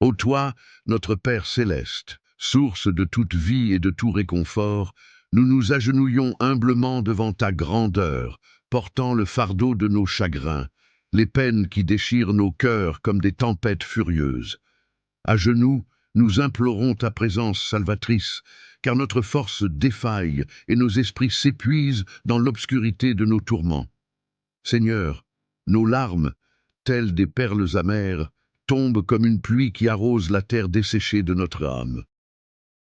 Ô toi, notre Père céleste, source de toute vie et de tout réconfort, nous nous agenouillons humblement devant ta grandeur, portant le fardeau de nos chagrins, les peines qui déchirent nos cœurs comme des tempêtes furieuses. À genoux, nous implorons ta présence salvatrice, car notre force défaille et nos esprits s'épuisent dans l'obscurité de nos tourments. Seigneur, nos larmes, telles des perles amères, tombent comme une pluie qui arrose la terre desséchée de notre âme.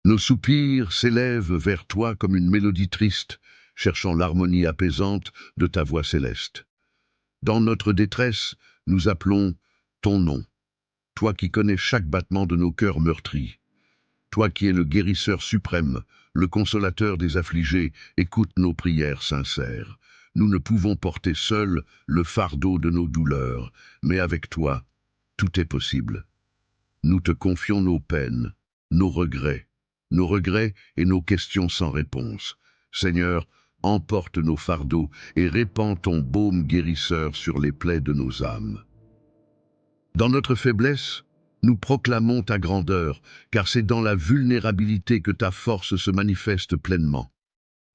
Nos soupirs s'élèvent vers toi comme une mélodie triste, cherchant l'harmonie apaisante de ta voix céleste. Dans notre détresse, nous appelons ton nom, toi qui connais chaque battement de nos cœurs meurtris. Toi qui es le guérisseur suprême, le consolateur des affligés, écoute nos prières sincères. Nous ne pouvons porter seuls le fardeau de nos douleurs, mais avec toi, tout est possible. Nous te confions nos peines, nos regrets et nos questions sans réponse. Seigneur, emporte nos fardeaux et répands ton baume guérisseur sur les plaies de nos âmes. Dans notre faiblesse, nous proclamons ta grandeur, car c'est dans la vulnérabilité que ta force se manifeste pleinement.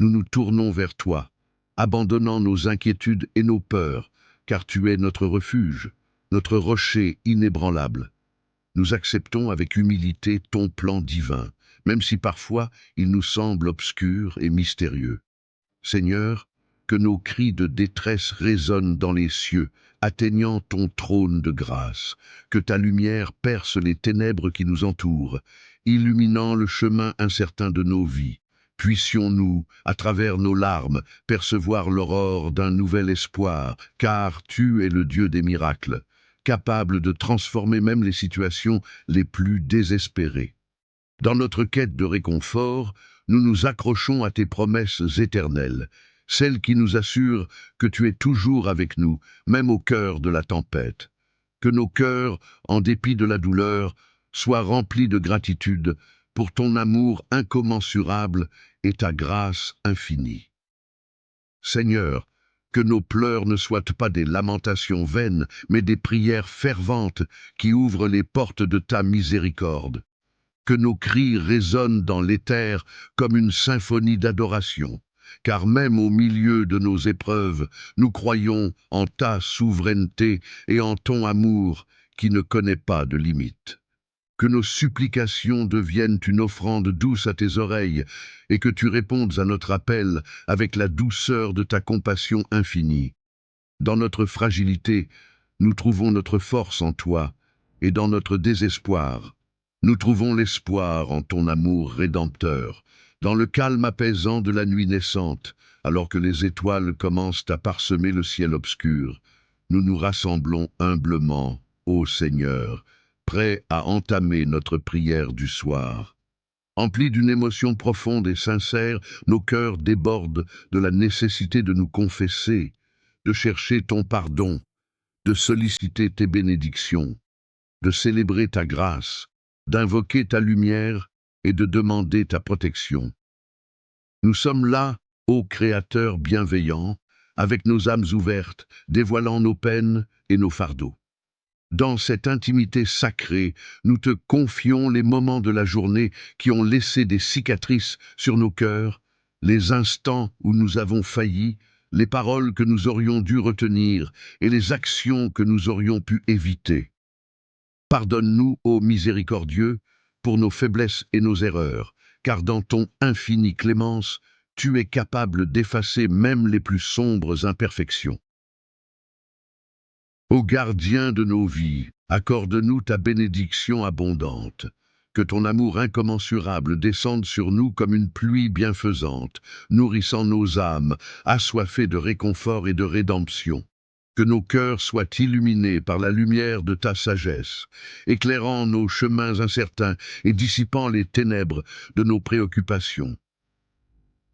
Nous nous tournons vers toi, abandonnant nos inquiétudes et nos peurs, car tu es notre refuge, notre rocher inébranlable. Nous acceptons avec humilité ton plan divin, même si parfois il nous semble obscur et mystérieux. Seigneur, que nos cris de détresse résonnent dans les cieux, atteignant ton trône de grâce, que ta lumière perce les ténèbres qui nous entourent, illuminant le chemin incertain de nos vies. Puissions-nous, à travers nos larmes, percevoir l'aurore d'un nouvel espoir, car tu es le Dieu des miracles, capable de transformer même les situations les plus désespérées. Dans notre quête de réconfort, nous nous accrochons à tes promesses éternelles, celles qui nous assurent que tu es toujours avec nous, même au cœur de la tempête. Que nos cœurs, en dépit de la douleur, soient remplis de gratitude pour ton amour incommensurable et ta grâce infinie. Seigneur, que nos pleurs ne soient pas des lamentations vaines, mais des prières ferventes qui ouvrent les portes de ta miséricorde. Que nos cris résonnent dans l'éther comme une symphonie d'adoration, car même au milieu de nos épreuves, nous croyons en ta souveraineté et en ton amour qui ne connaît pas de limite. Que nos supplications deviennent une offrande douce à tes oreilles et que tu répondes à notre appel avec la douceur de ta compassion infinie. Dans notre fragilité, nous trouvons notre force en toi, et dans notre désespoir, nous trouvons l'espoir en ton amour rédempteur. Dans le calme apaisant de la nuit naissante, alors que les étoiles commencent à parsemer le ciel obscur, nous nous rassemblons humblement, ô Seigneur, prêts à entamer notre prière du soir. Emplis d'une émotion profonde et sincère, nos cœurs débordent de la nécessité de nous confesser, de chercher ton pardon, de solliciter tes bénédictions, de célébrer ta grâce, d'invoquer ta lumière et de demander ta protection. Nous sommes là, ô Créateur bienveillant, avec nos âmes ouvertes, dévoilant nos peines et nos fardeaux. Dans cette intimité sacrée, nous te confions les moments de la journée qui ont laissé des cicatrices sur nos cœurs, les instants où nous avons failli, les paroles que nous aurions dû retenir et les actions que nous aurions pu éviter. Pardonne-nous, ô miséricordieux, pour nos faiblesses et nos erreurs, car dans ton infinie clémence, tu es capable d'effacer même les plus sombres imperfections. Ô gardien de nos vies, accorde-nous ta bénédiction abondante. Que ton amour incommensurable descende sur nous comme une pluie bienfaisante, nourrissant nos âmes, assoiffées de réconfort et de rédemption. Que nos cœurs soient illuminés par la lumière de ta sagesse, éclairant nos chemins incertains et dissipant les ténèbres de nos préoccupations.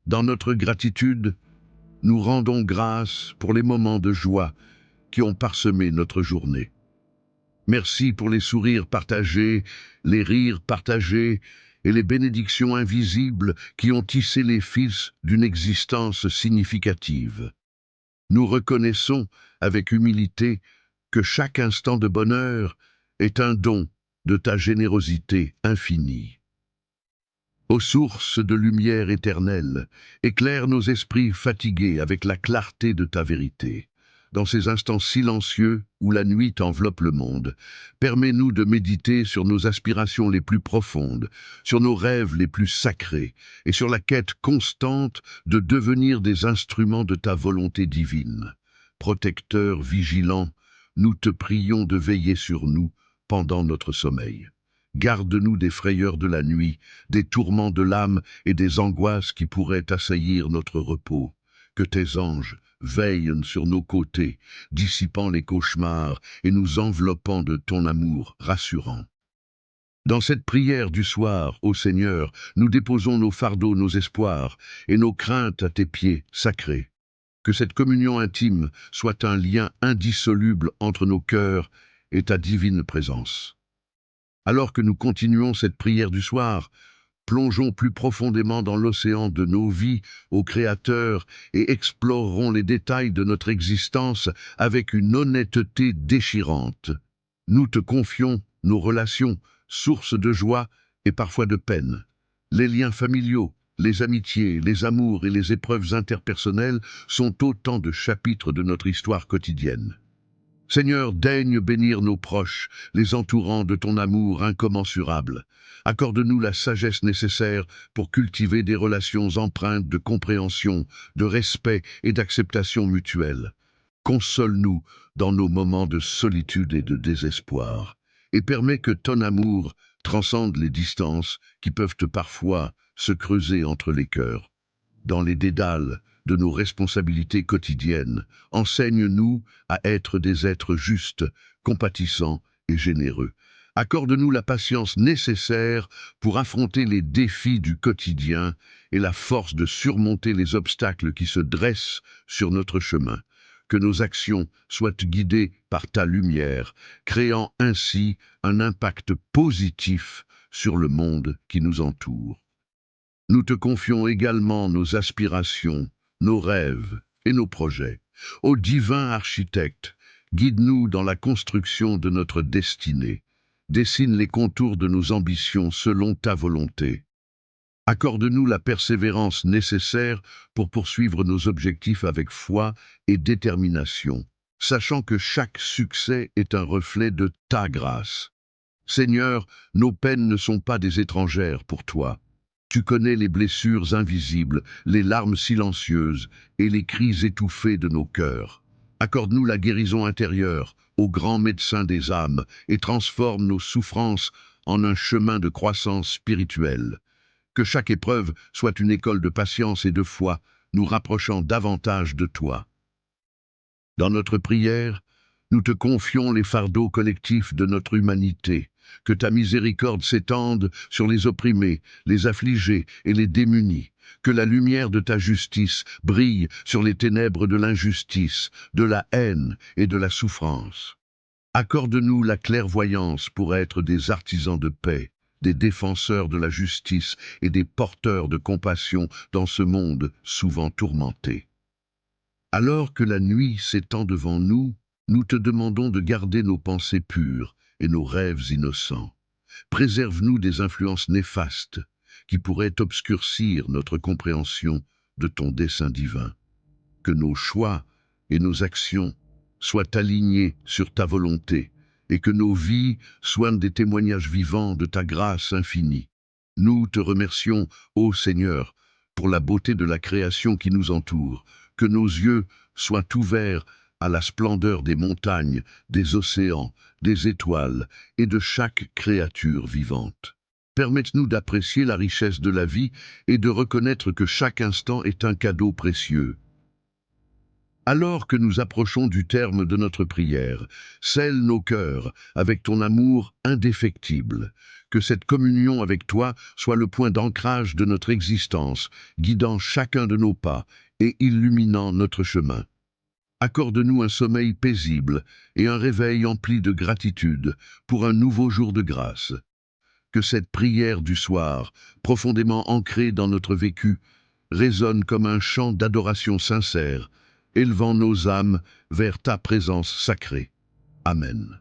Dans notre gratitude, nous rendons grâce pour les moments de joie qui ont parsemé notre journée. Merci pour les sourires partagés, les rires partagés et les bénédictions invisibles qui ont tissé les fils d'une existence significative. Nous reconnaissons avec humilité que chaque instant de bonheur est un don de ta générosité infinie. Ô source de lumière éternelle, éclaire nos esprits fatigués avec la clarté de ta vérité. Dans ces instants silencieux où la nuit enveloppe le monde, permets-nous de méditer sur nos aspirations les plus profondes, sur nos rêves les plus sacrés et sur la quête constante de devenir des instruments de ta volonté divine. Protecteur vigilant, nous te prions de veiller sur nous pendant notre sommeil. Garde-nous des frayeurs de la nuit, des tourments de l'âme et des angoisses qui pourraient assaillir notre repos. Que tes anges veillent sur nos côtés, dissipant les cauchemars et nous enveloppant de ton amour rassurant. Dans cette prière du soir, ô Seigneur, nous déposons nos fardeaux, nos espoirs et nos craintes à tes pieds sacrés. Que cette communion intime soit un lien indissoluble entre nos cœurs et ta divine présence. Alors que nous continuons cette prière du soir, plongeons plus profondément dans l'océan de nos vies, ô Créateur, et explorerons les détails de notre existence avec une honnêteté déchirante. Nous te confions nos relations, sources de joie et parfois de peine. Les liens familiaux, les amitiés, les amours et les épreuves interpersonnelles sont autant de chapitres de notre histoire quotidienne. Seigneur, daigne bénir nos proches, les entourant de ton amour incommensurable. Accorde-nous la sagesse nécessaire pour cultiver des relations empreintes de compréhension, de respect et d'acceptation mutuelle. Console-nous dans nos moments de solitude et de désespoir, et permets que ton amour transcende les distances qui peuvent parfois se creuser entre les cœurs. Dans les dédales de nos responsabilités quotidiennes, enseigne-nous à être des êtres justes, compatissants et généreux. Accorde-nous la patience nécessaire pour affronter les défis du quotidien et la force de surmonter les obstacles qui se dressent sur notre chemin. Que nos actions soient guidées par ta lumière, créant ainsi un impact positif sur le monde qui nous entoure. Nous te confions également nos aspirations, nos rêves et nos projets. Ô divin architecte, guide-nous dans la construction de notre destinée. Dessine les contours de nos ambitions selon ta volonté. Accorde-nous la persévérance nécessaire pour poursuivre nos objectifs avec foi et détermination, sachant que chaque succès est un reflet de ta grâce. Seigneur, nos peines ne sont pas des étrangères pour toi. Tu connais les blessures invisibles, les larmes silencieuses et les cris étouffés de nos cœurs. Accorde-nous la guérison intérieure, ô grand médecin des âmes, et transforme nos souffrances en un chemin de croissance spirituelle. Que chaque épreuve soit une école de patience et de foi, nous rapprochant davantage de toi. Dans notre prière, nous te confions les fardeaux collectifs de notre humanité. Que ta miséricorde s'étende sur les opprimés, les affligés et les démunis. Que la lumière de ta justice brille sur les ténèbres de l'injustice, de la haine et de la souffrance. Accorde-nous la clairvoyance pour être des artisans de paix, des défenseurs de la justice et des porteurs de compassion dans ce monde souvent tourmenté. Alors que la nuit s'étend devant nous, nous te demandons de garder nos pensées pures et nos rêves innocents. Préserve-nous des influences néfastes qui pourraient obscurcir notre compréhension de ton dessein divin. Que nos choix et nos actions soient alignés sur ta volonté et que nos vies soient des témoignages vivants de ta grâce infinie. Nous te remercions, ô Seigneur, pour la beauté de la création qui nous entoure. Que nos yeux soient ouverts à la splendeur des montagnes, des océans, des étoiles et de chaque créature vivante. Permette-nous d'apprécier la richesse de la vie et de reconnaître que chaque instant est un cadeau précieux. Alors que nous approchons du terme de notre prière, scelle nos cœurs avec ton amour indéfectible. Que cette communion avec toi soit le point d'ancrage de notre existence, guidant chacun de nos pas et illuminant notre chemin. Accorde-nous un sommeil paisible et un réveil empli de gratitude pour un nouveau jour de grâce. Que cette prière du soir, profondément ancrée dans notre vécu, résonne comme un chant d'adoration sincère, élevant nos âmes vers ta présence sacrée. Amen.